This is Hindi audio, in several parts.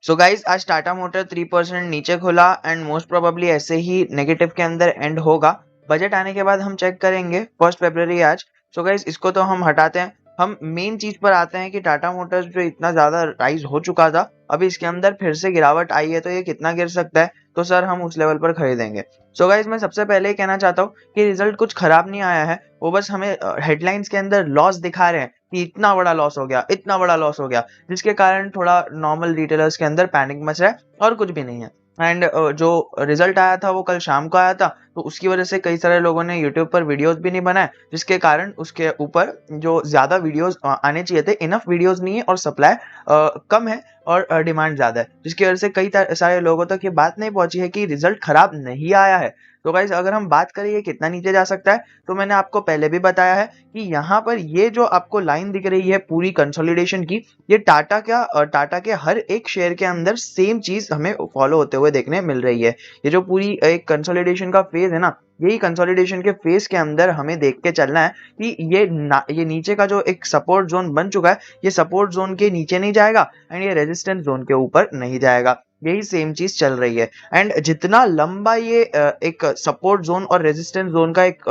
सो गाइज आज टाटा मोटर 3% नीचे खुला एंड मोस्ट प्रोबेबली ऐसे ही नेगेटिव के अंदर एंड होगा। बजट आने के बाद हम चेक करेंगे 1 फरवरी आज। सो गाइज इसको तो हम हटाते हैं, हम मेन चीज पर आते हैं कि टाटा मोटर्स जो इतना ज्यादा राइज हो चुका था, अभी इसके अंदर फिर से गिरावट आई है, तो ये कितना गिर सकता है, तो सर हम उस लेवल पर खरीदेंगे। सो गाइज मैं सबसे पहले ही कहना चाहता हूँ कि रिजल्ट कुछ खराब नहीं आया है, वो बस हमें हेडलाइंस के अंदर लॉस दिखा रहे हैं कि इतना बड़ा लॉस हो गया, इतना बड़ा लॉस हो गया, जिसके कारण थोड़ा नॉर्मल रिटेलर्स के अंदर पैनिक मच रहा है और कुछ भी नहीं है। एंड जो रिजल्ट आया था वो कल शाम को आया था, तो उसकी वजह से कई सारे लोगों ने यूट्यूब पर वीडियोस भी नहीं बनाए, जिसके कारण उसके ऊपर जो ज्यादा वीडियोस आने चाहिए थे, इनफ वीडियोस नहीं है और सप्लाई कम है और डिमांड ज्यादा है, जिसकी वजह से कई सारे लोगों तक ये बात नहीं पहुंची है कि रिजल्ट खराब नहीं आया है। तो गाइस अगर हम बात करें ये कितना नीचे जा सकता है, तो मैंने आपको पहले भी बताया है कि यहाँ पर ये जो आपको लाइन दिख रही है पूरी कंसोलिडेशन की, ये टाटा के हर एक शेयर के अंदर सेम चीज हमें फॉलो होते हुए देखने मिल रही है। ये जो पूरी एक कंसोलिडेशन का फेज है ना, यही कंसोलिडेशन के फेज के अंदर हमें देख के चलना है कि ये नीचे का जो एक सपोर्ट जोन बन चुका है, ये सपोर्ट जोन के नीचे नहीं जाएगा एंड ये रेजिस्टेंस जोन के ऊपर नहीं जाएगा, यही सेम चीज चल रही है। एंड जितना लंबा ये एक सपोर्ट जोन और रेजिस्टेंस जोन का एक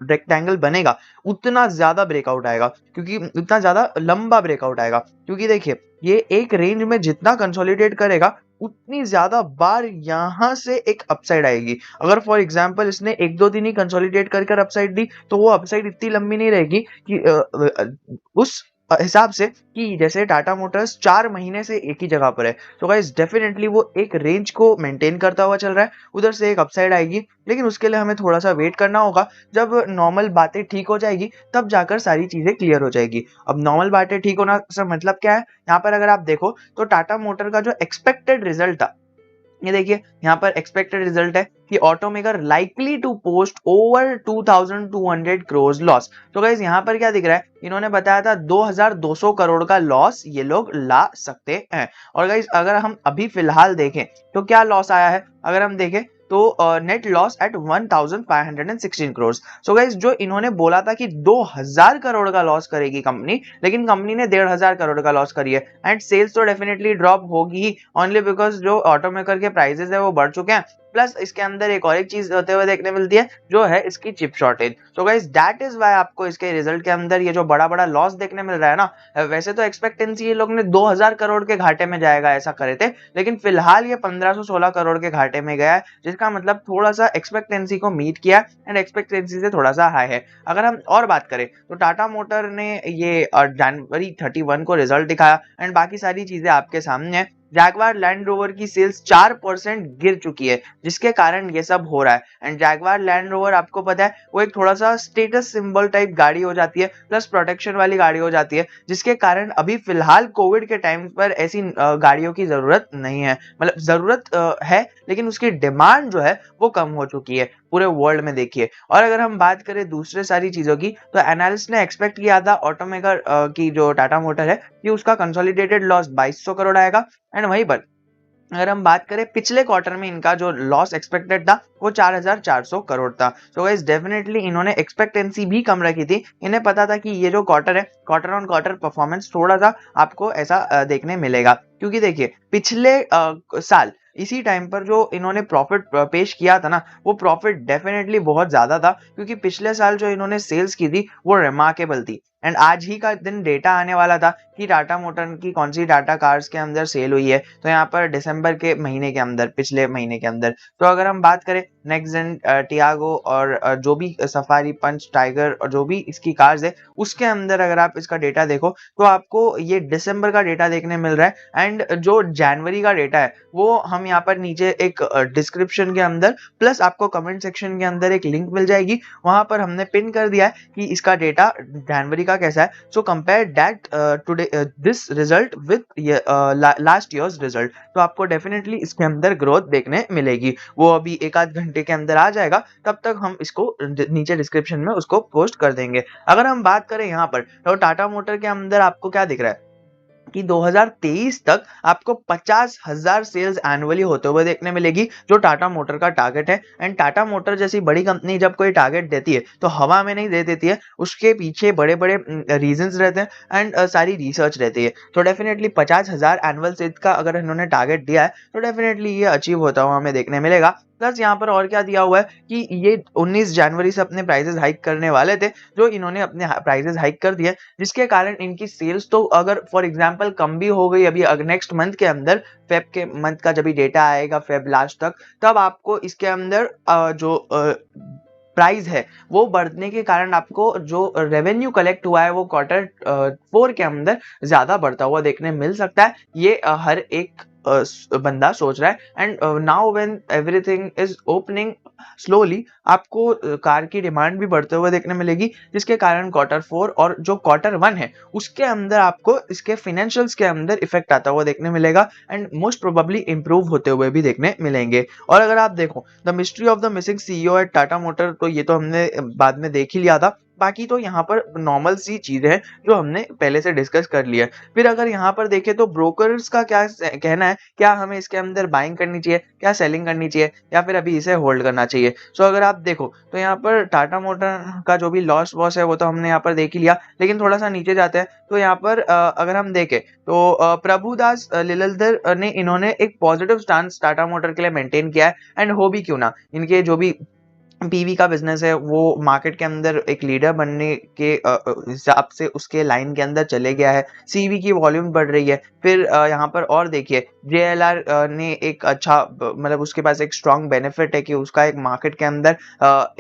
रेक्टेंगल बनेगा, उतना ज्यादा ब्रेकआउट आएगा, क्योंकि उतना ज्यादा लंबा ब्रेकआउट आएगा, क्योंकि देखिए ये एक रेंज में जितना कंसोलिडेट करेगा, उतनी ज्यादा बार यहां से एक अपसाइड आएगी। अगर फॉर एग्जांपल इसने एक दो दिन ही कंसोलिडेट कर अपसाइड दी, तो वो अपसाइड इतनी लंबी नहीं रहेगी कि उस हिसाब से कि जैसे टाटा मोटर्स 4 महीने से एक ही जगह पर है। तो गाइस डेफिनेटली वो एक रेंज को मेंटेन करता हुआ चल रहा है, उधर से एक अपसाइड आएगी, लेकिन उसके लिए हमें थोड़ा सा वेट करना होगा। जब नॉर्मल बातें ठीक हो जाएगी तब जाकर सारी चीजें क्लियर हो जाएगी। अब नॉर्मल बातें ठीक होना सर मतलब क्या है, यहाँ पर अगर आप देखो तो टाटा मोटर का जो एक्सपेक्टेड रिजल्ट था, ये देखिए यहाँ पर एक्सपेक्टेड रिजल्ट है कि automaker likely to post over 2200 crore loss. तो गाइस यहाँ पर क्या दिख रहा है, इन्होंने बताया था 2200 करोड़ का लॉस ये लोग ला सकते हैं। और गाइस अगर हम अभी फिलहाल देखें तो क्या लॉस आया है, अगर हम देखें तो net loss at 1516 crore. So guys जो इन्होंने बोला था कि 2000 करोड़ का लॉस करेगी कंपनी, लेकिन कंपनी ने 1500 करोड़ का लॉस करी है। एंड सेल्स तो डेफिनेटली ड्रॉप होगी ही, ओनली बिकॉज जो ऑटोमेकर के प्राइसेस है वो बढ़ चुके हैं, प्लस इसके अंदर एक और एक चीज होते हुए देखने मिलती है, जो है इसकी chip shortage. So guys that is why आपको इसके रिजल्ट के अंदर ये जो बड़ा बड़ा लॉस देखने मिल रहा है ना, वैसे तो एक्सपेक्टेंसी ये लोग ने 2000 करोड़ के घाटे में जाएगा ऐसा करे थे, लेकिन फिलहाल ये 1516 करोड़ के घाटे में गया है, जिसका मतलब थोड़ा सा एक्सपेक्टेंसी को मीट किया एंड एक्सपेक्टेंसी से थोड़ा सा हाई है। अगर हम और बात करें तो टाटा मोटर ने ये जनवरी 31 को रिजल्ट दिखाया एंड बाकी सारी चीजें आपके सामने है। जैगवार लैंड रोवर की सेल्स 4% गिर चुकी है, जिसके कारण ये सब हो रहा है। एंड जैगवार लैंड रोवर आपको पता है वो एक थोड़ा सा स्टेटस सिंबल टाइप गाड़ी हो जाती है, प्लस प्रोटेक्शन वाली गाड़ी हो जाती है, जिसके कारण अभी फिलहाल कोविड के टाइम पर ऐसी गाड़ियों की जरूरत नहीं है, मतलब जरूरत है, लेकिन उसकी डिमांड जो है वो कम हो चुकी है पूरे वर्ल्ड में देखिए। और अगर हम बात करें दूसरे सारी चीजों की, तो एनालिस्ट ने एक्सपेक्ट किया था ऑटोमेकर की जो टाटा मोटर है कि उसका कंसोलिडेटेड लॉस 2200 करोड़ आएगा। एंड वहीं पर अगर हम बात करें पिछले क्वार्टर में इनका जो लॉस एक्सपेक्टेड था वो 4400 करोड़ था। सो गाइस डेफिनेटली इन्होंने एक्सपेक्टेंसी भी कम रखी थी, इन्हें पता था कि ये जो क्वार्टर है, क्वार्टर ऑन क्वार्टर परफॉर्मेंस थोड़ा सा आपको ऐसा देखने मिलेगा, क्योंकि देखिए पिछले साल इसी टाइम पर जो इन्होंने प्रॉफिट पेश किया था ना, वो प्रॉफिट डेफिनेटली बहुत ज्यादा था, क्योंकि पिछले साल जो इन्होंने सेल्स की थी वो रिमार्केबल थी। एंड आज ही का दिन डेटा आने वाला था कि टाटा मोटर की कौन सी टाटा कार्स के अंदर सेल हुई है, तो यहाँ पर दिसंबर के महीने के अंदर, पिछले महीने के अंदर। तो अगर हम बात करें नेक्सन, टियागो और जो भी सफारी, पंच, टाइगर और जो भी इसकी कार्स है, उसके अंदर अगर आप इसका डेटा देखो तो आपको ये दिसंबर का डेटा देखने मिल रहा है। एंड जो जनवरी का डेटा है वो हम यहाँ पर नीचे एक डिस्क्रिप्शन के अंदर प्लस आपको कमेंट सेक्शन के अंदर एक लिंक मिल जाएगी, वहां पर हमने पिन कर दिया है कि इसका डेटा जनवरी का कैसा है। So compare that today this result with last years result, तो आपको डेफिनेटली इसके अंदर ग्रोथ देखने मिलेगी। वो अभी एक आध घंटे के अंदर आ जाएगा, तब तक हम इसको नीचे डिस्क्रिप्शन में उसको पोस्ट कर देंगे। अगर हम बात करें यहाँ पर तो टाटा मोटर के अंदर आपको क्या दिख रहा है, कि 2023 तक आपको 50,000 सेल्स एनुअली होते हुए देखने मिलेगी, जो टाटा मोटर का टारगेट है। एंड टाटा मोटर जैसी बड़ी कंपनी जब कोई टारगेट देती है तो हवा में नहीं दे देती है, उसके पीछे बड़े बड़े रीजंस रहते हैं एंड सारी रिसर्च रहती है। तो डेफिनेटली 50,000 एनुअल सेल्स का अगर इन्होंने टारगेट दिया है तो डेफिनेटली ये अचीव होता हुआ हमें देखने मिलेगा। प्लस यहाँ पर और क्या दिया हुआ है कि ये 19 जनवरी से अपने प्राइसेस हाइक करने वाले थे, जो इन्होंने अपने प्राइसेस हाइक कर दिए, जिसके कारण इनकी सेल्स तो अगर फॉर एग्जांपल कम भी हो गई अभी नेक्स्ट मंथ के अंदर, फेब के मंथ का जब भी डेटा आएगा फेब लास्ट तक, तब आपको इसके अंदर जो प्राइस है वो बढ़ने के कारण आपको जो रेवेन्यू कलेक्ट हुआ है वो क्वार्टर 4 के अंदर ज्यादा बढ़ता हुआ देखने मिल सकता है। ये हर एक बंदा सोच रहा है। And now when everything is opening slowly, आपको कार की डिमांड भी बढ़ते हुए देखने मिलेगी, जिसके कारण क्वार्टर 4 और जो क्वार्टर 1 है उसके अंदर आपको इसके फाइनेंशियल्स के अंदर इफेक्ट आता हुआ देखने मिलेगा एंड मोस्ट प्रोबेबली इंप्रूव होते हुए भी देखने मिलेंगे। और अगर आप देखो the mystery of the missing CEO at Tata motor, तो ये तो हमने बाद में देख ही लिया था। बाकी तो यहाँ पर नॉर्मल सी चीजें हैं जो हमने पहले से डिस्कस कर लिया है। फिर अगर यहाँ पर देखें तो ब्रोकर्स का क्या कहना है, क्या हमें इसके अंदर बाइंग करनी चाहिए, क्या सेलिंग करनी चाहिए, या फिर अभी इसे होल्ड करना चाहिए। सो अगर आप देखो तो यहाँ पर टाटा मोटर का जो भी लॉस वॉस है वो तो हमने यहाँ पर देख ही लिया, लेकिन थोड़ा सा नीचे जाते हैं तो यहाँ पर अगर हम देखें तो प्रभुदास लिलधर ने इन्होंने एक पॉजिटिव स्टांस टाटा मोटर के लिए मेंटेन किया है। एंड हो भी क्यों ना, इनके जो भी पीवी का बिजनेस है वो मार्केट के अंदर एक लीडर बनने के हिसाब से उसके लाइन के अंदर चले गया है, सीवी की वॉल्यूम बढ़ रही है। फिर यहाँ पर और देखिए जेएलआर ने एक अच्छा मतलब उसके पास एक स्ट्रॉन्ग बेनिफिट है कि उसका एक मार्केट के अंदर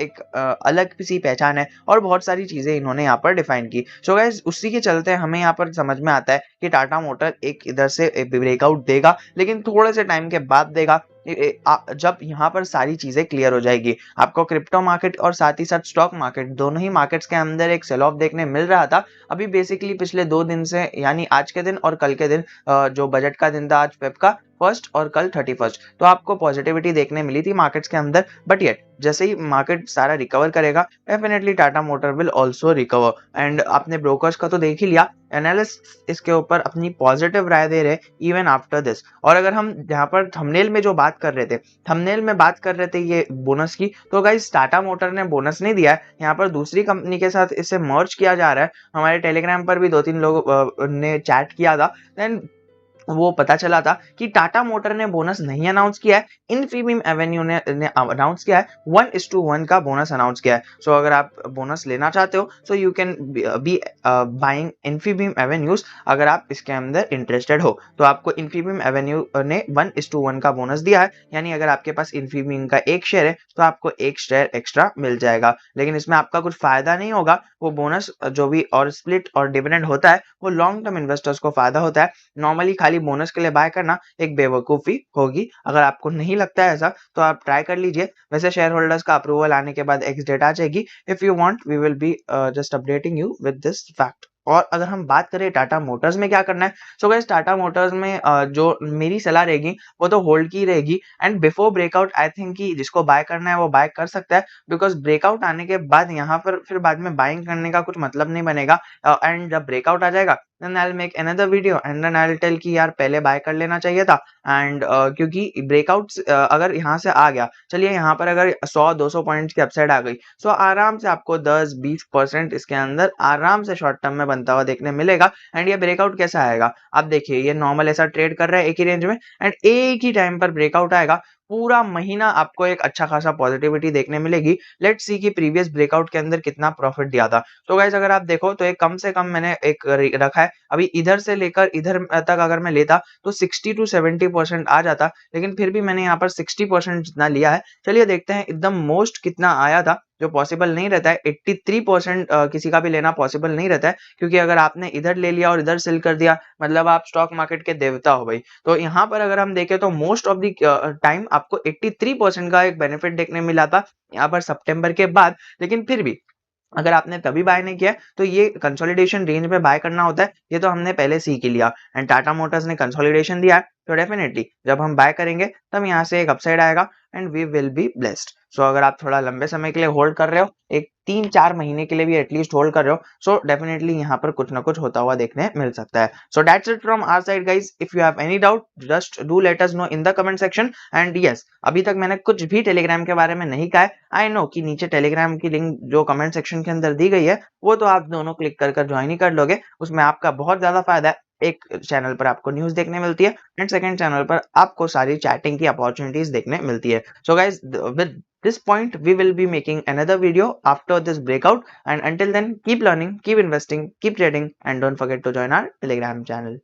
एक अलग सी पहचान है, और बहुत सारी चीजें इन्होंने यहाँ पर डिफाइन की। सो गाइस उसी के चलते हमें यहाँ पर समझ में आता है कि टाटा मोटर एक इधर से ब्रेकआउट देगा, लेकिन थोड़े से टाइम के बाद देगा, जब यहाँ पर सारी चीजें क्लियर हो जाएगी। आपको क्रिप्टो मार्केट और साथ ही साथ स्टॉक मार्केट दोनों ही मार्केट्स के अंदर एक सेल ऑफ देखने मिल रहा था अभी बेसिकली पिछले 2 दिन से, यानी आज के दिन और कल के दिन, जो बजट का दिन था आज फेब का फर्स्ट और कल 31st, तो आपको पॉजिटिविटी देखने मिली थी मार्केट्स के अंदर। बट येट जैसे ही मार्केट सारा रिकवर करेगा definitely Tata motor will also recover. And आपने ब्रोकर्स का तो देख ही लिया, एनालिस्ट इसके ऊपर अपनी पॉजिटिव राय दे रहे इवन आफ्टर दिस। और अगर हम यहाँ पर थंबनेल में जो बात कर रहे थे, थंबनेल में बात कर रहे थे ये बोनस की, तो गाइस टाटा मोटर ने बोनस नहीं दिया है, यहाँ पर दूसरी कंपनी के साथ इसे मर्ज किया जा रहा है। हमारे टेलीग्राम पर भी 2-3 लोग ने चैट किया था, देन वो पता चला था कि टाटा मोटर ने बोनस नहीं अनाउंस किया है, इन्फीबीम एवेन्यू ने अनाउंस किया है, 1:1 का बोनस अनाउंस किया है। सो अगर आप बोनस लेना चाहते हो so you can be buying Infibeam avenues, अगर आप इसके अंदर इंटरेस्टेड हो तो आपको इन्फीबीम एवेन्यू ने 1:1 का बोनस दिया है, यानी अगर आपके पास इन्फीबीम का एक शेयर है तो आपको एक शेयर एक्स्ट्रा मिल जाएगा। लेकिन इसमें आपका कुछ फायदा नहीं होगा, वो बोनस जो भी और स्प्लिट और डिविडेंड होता है वो लॉन्ग टर्म इन्वेस्टर्स को फायदा होता है। नॉर्मली खाली बोनस के लिए बाय करना एक बेवकूफ़ी होगी। अगर आपको नहीं लगता है ऐसा तो आप ट्राई कर लीजिए। वैसे शेयर होल्डर्स का अप्रूवल आने के बाद एक्स डेट आ जाएगी। If you want we will be just updating you with this fact. और अगर हम बात करें टाटा मोटर्स में क्या करना है, सो गाइस टाटा मोटर्स में जो मेरी सलाह रहेगी वो तो होल्ड की रहेगी। And before breakout I think कि जिसको बाय करना है वो बाय कर सकता है, बिकॉज ब्रेकआउट आने के बाद यहाँ पर फिर बाद में बाइंग करने का कुछ मतलब नहीं बनेगा। एंड जब ब्रेकआउट आ जाएगा then I'll make another video and then I'll tell कि यार पहले बाय कर लेना चाहिए था। एंड क्योंकि ब्रेकआउट अगर यहाँ से आ गया, चलिए यहाँ पर अगर 100-200 पॉइंट्स की अपसाइड आ गई, सो आराम से आपको 10-20% इसके अंदर आराम से शॉर्ट टर्म में बनता हुआ देखने मिलेगा। एंड ये ब्रेकआउट कैसा आएगा, आप देखिए ये नॉर्मल ऐसा ट्रेड कर रहा है एक ही रेंज में, एंड एक ही टाइम पर ब्रेकआउट आएगा, पूरा महीना आपको एक अच्छा खासा पॉजिटिविटी देखने मिलेगी। लेट्स सी कि प्रीवियस ब्रेकआउट के अंदर कितना प्रॉफिट दिया था। तो गाइस अगर आप देखो तो एक कम से कम मैंने एक रखा है, अभी इधर से लेकर इधर तक अगर मैं लेता तो 60-70% आ जाता, लेकिन फिर भी मैंने यहाँ पर 60% जितना लिया है। चलिए देखते हैं एकदम मोस्ट कितना आया था, जो पॉसिबल नहीं रहता है। 83% किसी का भी लेना पॉसिबल नहीं रहता है, क्योंकि अगर आपने इधर ले लिया और इधर सेल कर दिया मतलब आप स्टॉक मार्केट के देवता हो भाई। तो यहाँ पर अगर हम देखें तो मोस्ट ऑफ द टाइम आपको 83% का एक बेनिफिट देखने मिला था यहाँ पर सितंबर के बाद। लेकिन फिर भी अगर आपने तभी बाय नहीं किया तो ये कंसोलिडेशन रेंज में बाय करना होता है, ये तो हमने पहले सीख ही लिया। एंड टाटा मोटर्स ने कंसोलिडेशन दिया है, तो डेफिनेटली जब हम बाय करेंगे तब यहाँ से एक अपसाइड आएगा and we will be blessed. So अगर आप थोड़ा लंबे समय के लिए होल्ड कर रहे हो, एक 3-4 महीने के लिए भी एटलीस्ट होल्ड कर रहे हो, सो डेफिनेटली यहाँ पर कुछ ना कुछ होता हुआ देखने मिल सकता है। So that's it from our side guys. If you have any doubt just do let us know in the comment section. And yes, अभी तक मैंने कुछ भी टेलीग्राम के बारे में नहीं कहा है। आई नो कि नीचे टेलीग्राम की लिंक जो कमेंट सेक्शन के अंदर दी गई है वो तो आप दोनों क्लिक कर ज्वाइन ही कर लोगे, उसमें आपका बहुत ज्यादा फायदा है। एक चैनल पर आपको न्यूज़ देखने मिलती है एंड सेकंड चैनल पर आपको सारी चैटिंग की अपॉर्चुनिटीज देखने मिलती है। So guys, with this point we will be making another video after this breakout, and until then keep learning, keep investing, keep trading, and don't forget to join our Telegram channel.